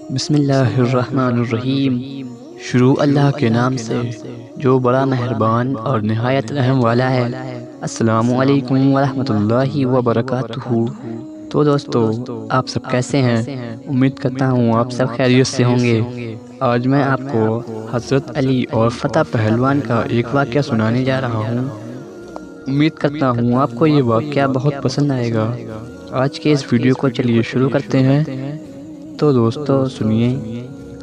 بسم اللہ الرحمن الرحیم۔ شروع اللہ کے نام سے جو بڑا مہربان اور نہایت رحم والا ہے۔ السلام علیکم ورحمۃ اللہ وبرکاتہ۔ تو دوستو، آپ سب کیسے ہیں؟ امید کرتا ہوں آپ سب خیریت سے ہوں گے۔ آج میں آپ کو حضرت علی اور فتح پہلوان کا ایک واقعہ سنانے جا رہا ہوں۔ امید کرتا ہوں آپ کو یہ واقعہ بہت پسند آئے گا۔ آج کے اس ویڈیو کو چلیے شروع کرتے ہیں۔ تو دوستو سنیے،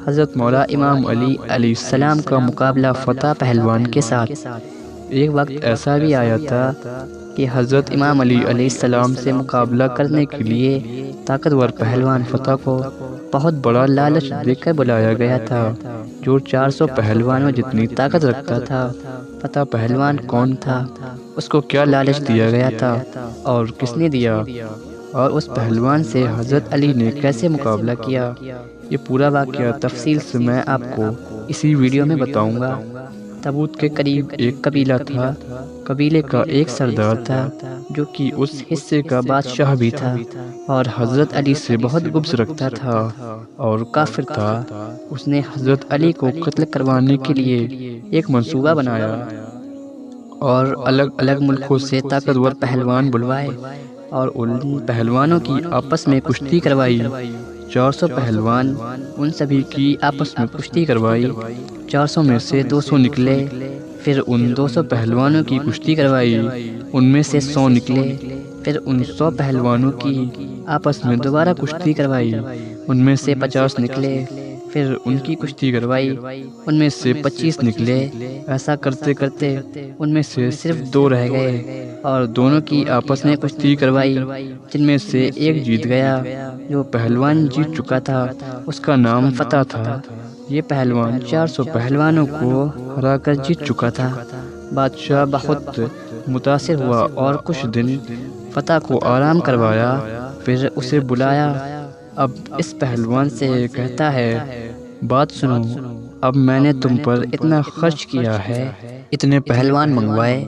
حضرت مولا امام علی علیہ السلام کا مقابلہ فتح پہلوان کے ساتھ۔ ایک وقت ایسا بھی آیا تھا کہ حضرت امام علی علیہ السلام سے مقابلہ کرنے کے لیے طاقتور پہلوان فتح کو بہت بڑا لالچ دے کر بلایا گیا تھا، جو 400 پہلوانوں جتنی طاقت رکھتا تھا۔ فتح پہلوان کون تھا، اس کو کیا لالچ دیا گیا تھا اور کس نے دیا، اور اس پہلوان سے حضرت علی نے کیسے مقابلہ کیا، یہ پورا واقعہ تفصیل سے میں آپ کو اسی ویڈیو میں بتاؤں گا۔ تبوت کے قریب ایک قبیلہ تھا۔ قبیلے کا ایک سردار تھا جو کہ اس حصے کا بادشاہ بھی تھا، اور حضرت علی سے بہت بغض رکھتا تھا اور کافر تھا۔ اس نے حضرت علی کو قتل کروانے کے لیے ایک منصوبہ بنایا اور الگ الگ ملکوں سے طاقتور پہلوان بلوائے اور ان پہلوانوں کی آپس میں کشتی کروائی۔ 400 پہلوان، ان سبھی کی آپس میں کشتی کروائی۔ 400 میں سے 200 نکلے، پھر ان 200 پہلوانوں کی کشتی کروائی، ان میں سے 100 نکلے، پھر ان 100 پہلوانوں کی آپس میں دوبارہ کشتی کروائی، ان میں سے 50 نکلے، پھر ان کی کشتی کروائی، ان میں سے 25 نکلے۔ ایسا کرتے کرتے ان میں سے صرف 2 رہ گئے اور دونوں کی آپس میں کشتی کروائی، جن میں سے ایک جیت گیا۔ جو پہلوان جیت چکا تھا اس کا نام فتح تھا۔ یہ پہلوان 400 پہلوانوں کو ہرا کر جیت چکا تھا۔ بادشاہ بہت متاثر ہوا اور کچھ دن فتح کو آرام کروایا، پھر اسے بلایا۔ اب اس پہلوان سے کہتا ہے، بات سنو، اب میں نے تم پر اتنا خرچ کیا ہے، اتنے پہلوان منگوائے،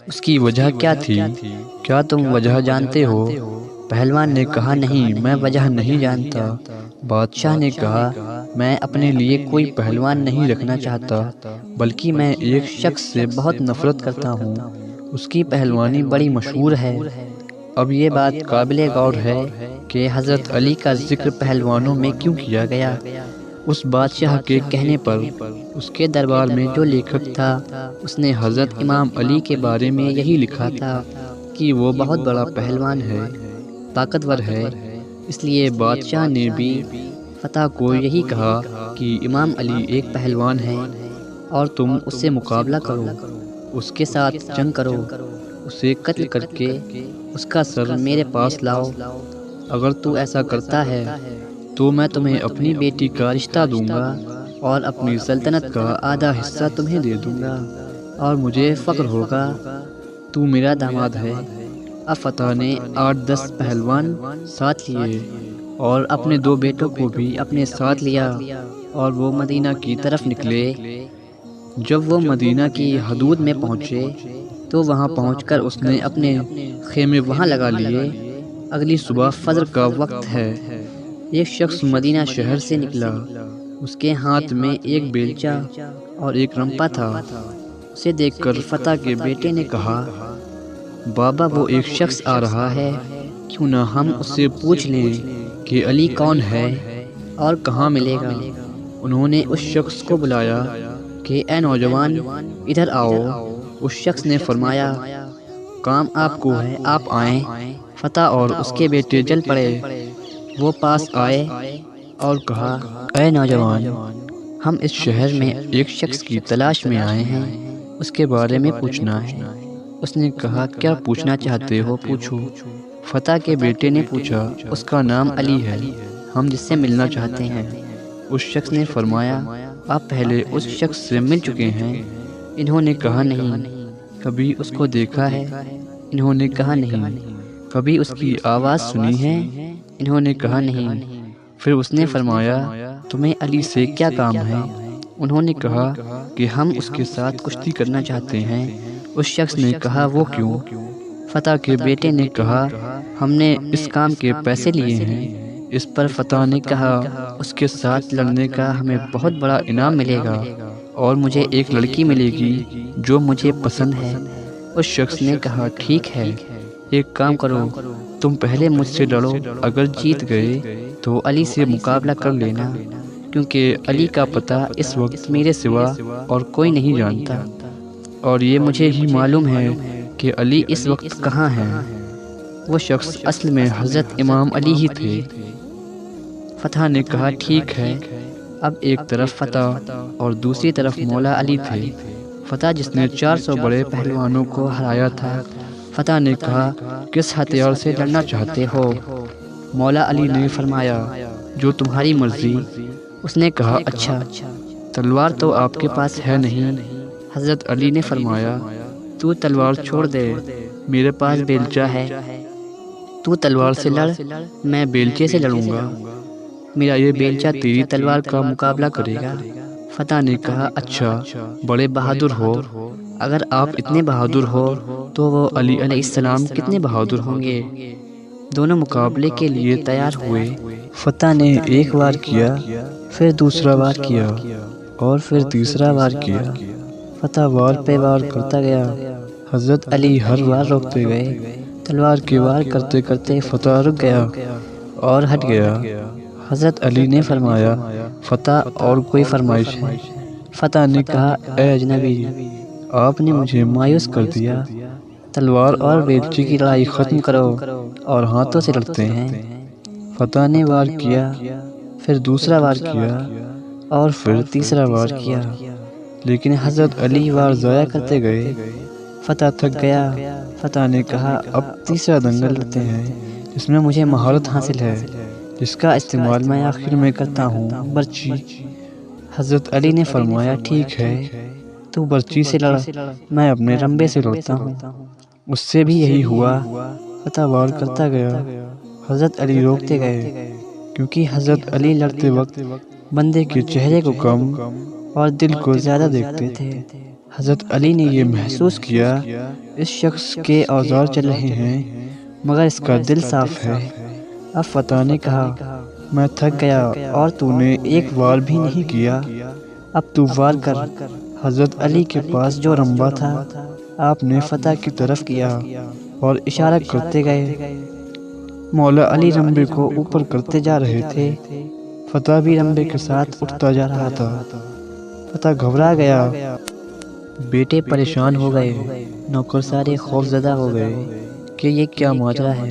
اس کی وجہ کیا تھی؟ کیا تم وجہ جانتے ہو؟ پہلوان نے کہا، نہیں، میں وجہ نہیں جانتا۔ بادشاہ نے کہا، میں اپنے لیے کوئی پہلوان نہیں رکھنا چاہتا، بلکہ میں ایک شخص سے بہت نفرت کرتا ہوں، اس کی پہلوانی بڑی مشہور ہے۔ اب یہ بات قابل غور ہے کہ حضرت علی کا ذکر پہلوانوں میں کیوں کیا گیا۔ اس بادشاہ کے کہنے پر اس کے دربار میں جو لیکھک تھا، اس نے حضرت امام علی کے بارے میں یہی لکھا تھا کہ وہ بہت بڑا پہلوان ہے، طاقتور ہے۔ اس لیے بادشاہ نے بھی فتح کو یہی کہا کہ امام علی ایک پہلوان ہے اور تم اس سے مقابلہ کرو، اس کے ساتھ جنگ کرو، اسے قتل کر کے اس کا سر میرے پاس لاؤ۔ اگر تو ایسا کرتا ہے تو میں تمہیں اپنی بیٹی کا رشتہ دوں گا اور اپنی سلطنت کا آدھا حصہ تمہیں دے دوں گا، اور مجھے فخر ہوگا، تو میرا داماد ہے۔ اب فتح نے 8-10 پہلوان ساتھ لیے اور اپنے 2 بیٹوں کو بھی اپنے ساتھ لیا، اور وہ مدینہ کی طرف نکلے۔ جب وہ مدینہ کی حدود میں پہنچے تو وہاں پہنچ کر اس نے اپنے خیمے وہاں لگا لیے۔ اگلی صبح فجر کا وقت ہے۔ ایک شخص مدینہ شہر سے نکلا، اس کے ہاتھ میں ایک بیلچہ اور ایک رمپا تھا۔ اسے دیکھ کر فتح کے بیٹے نے کہا، بابا، وہ ایک شخص آ رہا ہے، کیوں نہ ہم اس سے پوچھ لیں کہ علی کون ہے اور کہاں ملے گا۔ انہوں نے اس شخص کو بلایا کہ اے نوجوان، ادھر آؤ۔ اس شخص نے فرمایا، کام آپ کو ہے، آپ آئیں۔ فتح اور اس کے بیٹے جل پڑے۔ وہ پاس آئے اور کہا، اے نوجوان، ہم اس شہر میں ایک شخص کی تلاش میں آئے ہیں، اس کے بارے میں پوچھنا ہے۔ اس نے کہا، کیا پوچھنا چاہتے ہو، پوچھو۔ فتح کے بیٹے نے پوچھا، اس کا نام علی ہے، ہم جس سے ملنا چاہتے ہیں۔ اس شخص نے فرمایا، آپ پہلے اس شخص سے مل چکے ہیں؟ انہوں نے کہا، نہیں۔ کبھی اس کو دیکھا ہے؟ انہوں نے کہا، نہیں۔ کبھی اس کی آواز سنی ہے؟ انہوں نے کہا، نہیں۔ پھر اس نے فرمایا، تمہیں علی سے کیا کام ہے؟ انہوں نے کہا کہ ہم اس کے ساتھ کشتی کرنا چاہتے ہیں۔ اس شخص نے کہا، وہ کیوں؟ فتح کے بیٹے نے کہا، ہم نے اس کام کے پیسے لیے ہیں۔ اس پر فتح نے کہا اس کے ساتھ لڑنے کا ہمیں بہت بڑا انعام ملے گا اور مجھے ایک لڑکی ملے گی جو مجھے پسند ہے۔ اس شخص نے کہا ٹھیک ہے، ایک کام کرو، تم پہلے مجھ سے لڑو، اگر جیت گئے تو علی سے مقابلہ کر لینا، کیونکہ علی کا پتہ اس وقت میرے سوا اور کوئی نہیں جانتا، اور یہ مجھے ہی معلوم ہے کہ علی اس وقت کہاں ہے۔ وہ شخص اصل میں حضرت امام علی ہی تھے۔ فتح نے کہا ٹھیک ہے۔ اب ایک طرف فتح اور دوسری طرف مولا علی تھے۔ فتح جس نے 400 بڑے پہلوانوں کو ہرایا تھا۔ فتح نے کہا کس ہتھیار سے لڑنا چاہتے ہو؟ مولا علی نے فرمایا جو تمہاری مرضی۔ اس نے کہا اچھا، تلوار تو آپ کے پاس ہے نہیں؟ حضرت علی نے فرمایا تو تلوار چھوڑ دے، میرے پاس بیلچا ہے، تو تلوار سے لڑ، میں بیلچے سے لڑوں گا، میرا یہ بیلچا تیری تلوار کا مقابلہ کرے گا۔ فتح نے کہا اچھا، بڑے بہادر ہو، اگر آپ اتنے بہادر ہو تو وہ علی علیہ السلام کتنے بہادر ہوں گے۔ دونوں مقابلے کے لیے تیار ہوئے۔ فتح نے ایک وار کیا، پھر دوسرا وار کیا، اور پھر تیسرا وار کیا۔ فتح وار پہ وار کرتا گیا، حضرت علی ہر وار روکتے گئے۔ تلوار کے وار کرتے کرتے فتح رک گیا اور ہٹ گیا۔ حضرت علی نے فرمایا فتح اور کوئی فرمائش ہے؟ فتح نے کہا اے اجنبی، آپ نے مجھے مایوس کر دیا، تلوار اور بیلچے کی لڑائی ختم کرو اور ہاتھوں سے لڑتے ہیں۔ فتح نے وار کیا، پھر دوسرا وار کیا، اور پھر تیسرا وار کیا، لیکن حضرت علی وار ضائع کرتے گئے۔ فتح تھک گیا۔ فتح نے کہا اب تیسرا دنگل لڑتے ہیں جس میں مجھے مہارت حاصل ہے، جس کا استعمال میں آخر میں کرتا ہوں، برچی۔ حضرت علی نے فرمایا ٹھیک ہے، تو برچی سے لڑ، میں اپنے رمبے سے لڑتا ہوں۔ اس سے بھی یہی ہوا، فتح وار کرتا گیا، حضرت علی روکتے گئے، کیونکہ حضرت علی لڑتے وقت بندے کے چہرے کو کم اور دل کو زیادہ دیکھتے تھے۔ حضرت علی نے یہ محسوس کیا اس شخص کے اوزار چل رہے ہیں مگر اس کا دل صاف ہے۔ اب فتح نے کہا میں تھک گیا اور تو نے ایک وار بھی نہیں کیا، اب تو وار کر۔ حضرت علی کے پاس جو رمبا تھا آپ نے فتح کی طرف کیا اور اشارہ کرتے گئے۔ مولا علی رمبے کو اوپر کرتے جا رہے تھے، فتح بھی رمبے کے ساتھ اٹھتا جا رہا تھا۔ فتح گھبرا گیا، بیٹے پریشان ہو گئے، نوکر سارے خوف زدہ ہو گئے کہ یہ کیا ماجرا ہے،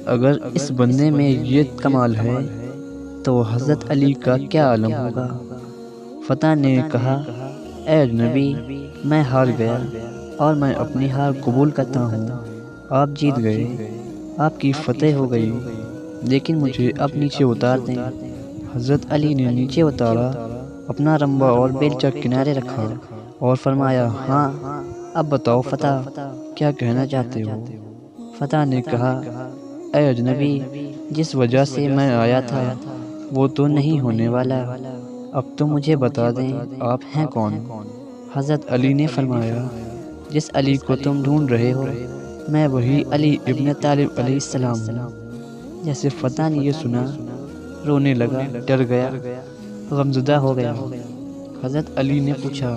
اگر اس بندے میں یہ کمال ہے تو حضرت علی کا کیا عالم ہوگا۔ فتح نے کہا اے اجنبی، میں ہار گیا اور میں اپنی ہار قبول کرتا ہوں، آپ جیت گئے، آپ کی فتح ہو گئی، لیکن مجھے اب نیچے اتار دیں۔ حضرت علی نے نیچے اتارا، اپنا رمبا اور بیلچا کنارے رکھا اور فرمایا ہاں اب بتاؤ فتح، کیا کہنا چاہتے ہو؟ فتح نے کہا اے اجنبی، جس وجہ سے میں آیا تھا وہ تو نہیں ہونے والا، اب تو مجھے بتا دیں آپ ہیں کون؟ حضرت علی نے فرمایا جس علی کو تم ڈھونڈ رہے ہو میں وہی علی ابن طالب علیہ السلام ہوں۔ جیسے فتح نے یہ سنا رونے لگا، ڈر گیا، غمزدہ ہو گیا۔ حضرت علی نے پوچھا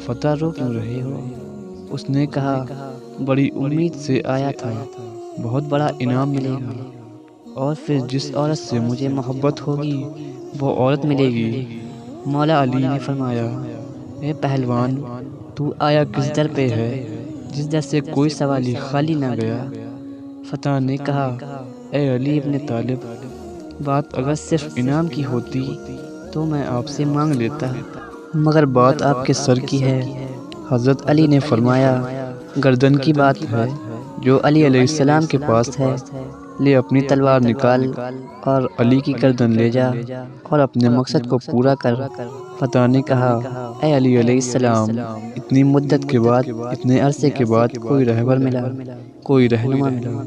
فتح رو کیوں رہے ہو؟ اس نے کہا بڑی امید سے آیا تھا، بہت بڑا انعام ملے گا، اور پھر جس عورت سے مجھے محبت ہوگی وہ عورت ملے گی۔ مولا علی نے فرمایا اے پہلوان، تو آیا کس در پہ ہے جس در سے کوئی سوالی خالی نہ گیا؟ فتح نے کہا اے علی ابن طالب، بات اگر صرف انعام کی ہوتی تو میں آپ سے مانگ لیتا، مگر بات آپ کے سر کی ہے۔ حضرت علی نے فرمایا گردن کی بات ہے، جو علی علیہ السلام کے پاس ہے، لے اپنی تلوار نکال اور علی کی گردن لے جا اور اپنے مقصد کو پورا کر۔ فتح نے کہا اے علی علیہ السلام، اتنی مدت کے بعد، اتنے عرصے کے بعد کوئی رہبر ملا، کوئی رہنما ملا،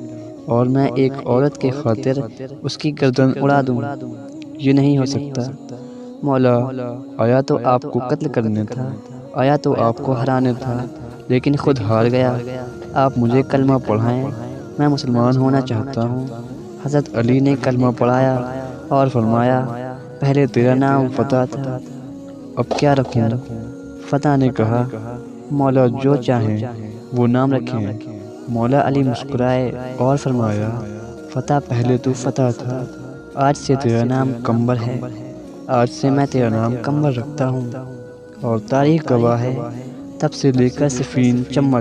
اور میں ایک عورت کے خاطر اس کی گردن اڑا دوں، یہ نہیں ہو سکتا۔ مولا، آیا تو آپ کو قتل کرنے تھا، آیا تو آپ کو ہرانے تھا، لیکن خود ہار گیا، آپ مجھے کلمہ پڑھائیں، میں مسلمان ہونا چاہتا ہوں۔ حضرت علی نے کلمہ پڑھایا اور فرمایا پہلے تیرا نام فتح تھا، اب کیا رکھوں؟ فتح نے کہا مولا جو چاہیں وہ نام رکھیں۔ مولا علی مسکرائے اور فرمایا فتح پہلے تو فتح تھا، آج سے تیرا نام قمر ہے، آج سے میں تیرا نام قمر رکھتا ہوں۔ اور تاریخ گواہ ہے تب سے لے کر صفین چمر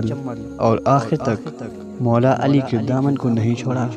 اور آخر تک مولا علی کے دامن کو نہیں چھوڑا۔